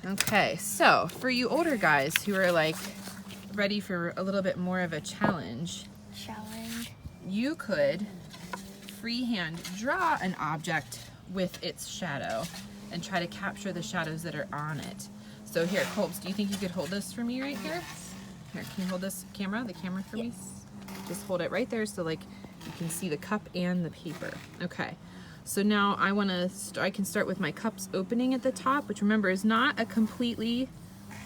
Okay, so for you older guys who are like ready for a little bit more of a challenge, you could freehand draw an object with its shadow and try to capture the shadows that are on it. So here, Colbs, do you think you could hold this for me right here? Here, can you hold this camera, the camera for me? Just hold it right there so like you can see the cup and the paper. Okay, so now I can start with my cups opening at the top, which remember is not a completely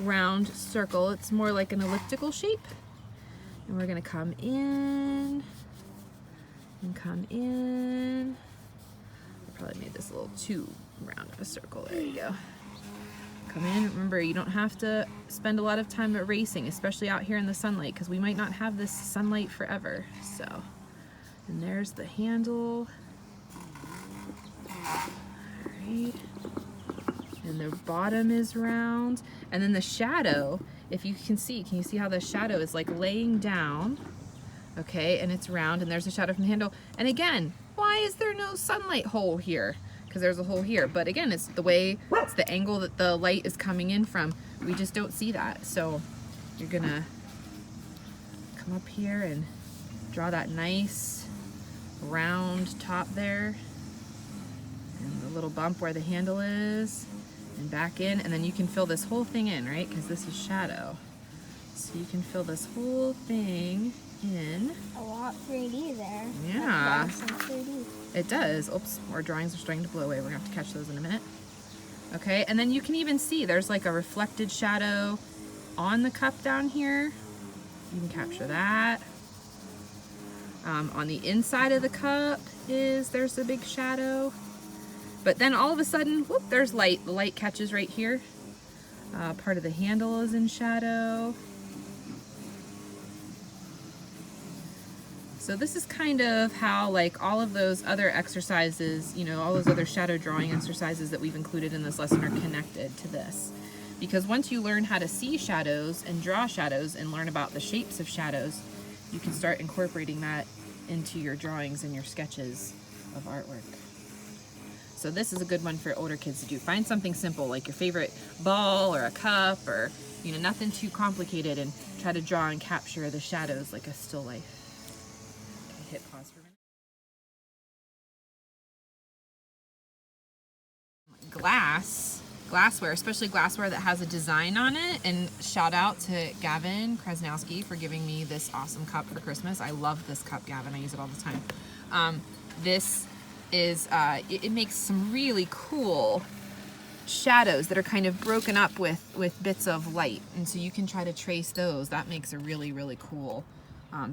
round circle. It's more like an elliptical shape. And we're gonna come in and come in. I probably made this a little too round of a circle. There you go. Come in. Remember, you don't have to spend a lot of time erasing, especially out here in the sunlight, because we might not have this sunlight forever. So, and there's the handle. Alright. And the bottom is round. And then the shadow, if you can you see how the shadow is like laying down? Okay, and it's round, and there's a shadow from the handle. And again, why is there no sunlight hole here? Because there's a hole here, but again, it's the angle that the light is coming in from. We just don't see that. So you're gonna come up here and draw that nice round top there, and the little bump where the handle is, and back in, and then you can fill this whole thing in, right? Because this is shadow. So you can fill this whole thing in. A lot 3D there. Yeah. Some 3D. It does. Oops, our drawings are starting to blow away. We're gonna have to catch those in a minute. Okay, and then you can even see there's like a reflected shadow on the cup down here. You can capture that. On the inside of the cup there's a big shadow. But then all of a sudden, whoop, there's light. The light catches right here. Part of the handle is in shadow. So this is kind of how like all of those other exercises, you know, all those other shadow drawing exercises that we've included in this lesson are connected to this. Because once you learn how to see shadows and draw shadows and learn about the shapes of shadows, you can start incorporating that into your drawings and your sketches of artwork. So this is a good one for older kids to do. Find something simple like your favorite ball or a cup, or you know, nothing too complicated, and try to draw and capture the shadows like a still life. Hit pause for a minute. Glassware, especially glassware that has a design on it. And shout out to Gavin Krasnowski for giving me this awesome cup for Christmas. I love this cup, Gavin. I use it all the time. This is, it makes some really cool shadows that are kind of broken up with bits of light. And so you can try to trace those. That makes a really, really cool.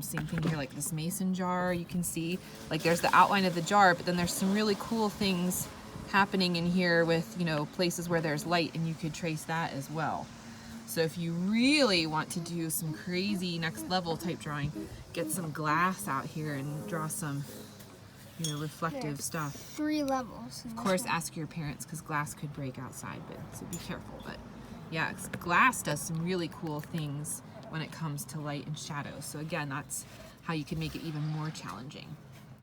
Same thing here, like this mason jar, you can see like there's the outline of the jar, but then there's some really cool things happening in here with, you know, places where there's light, and you could trace that as well. So if you really want to do some crazy next level type drawing, get some glass out here and draw some, you know, reflective stuff. 3 levels. Of course, ask your parents, because glass could break outside, but so be careful. But yeah, glass does some really cool things when it comes to light and shadows. So again, that's how you can make it even more challenging.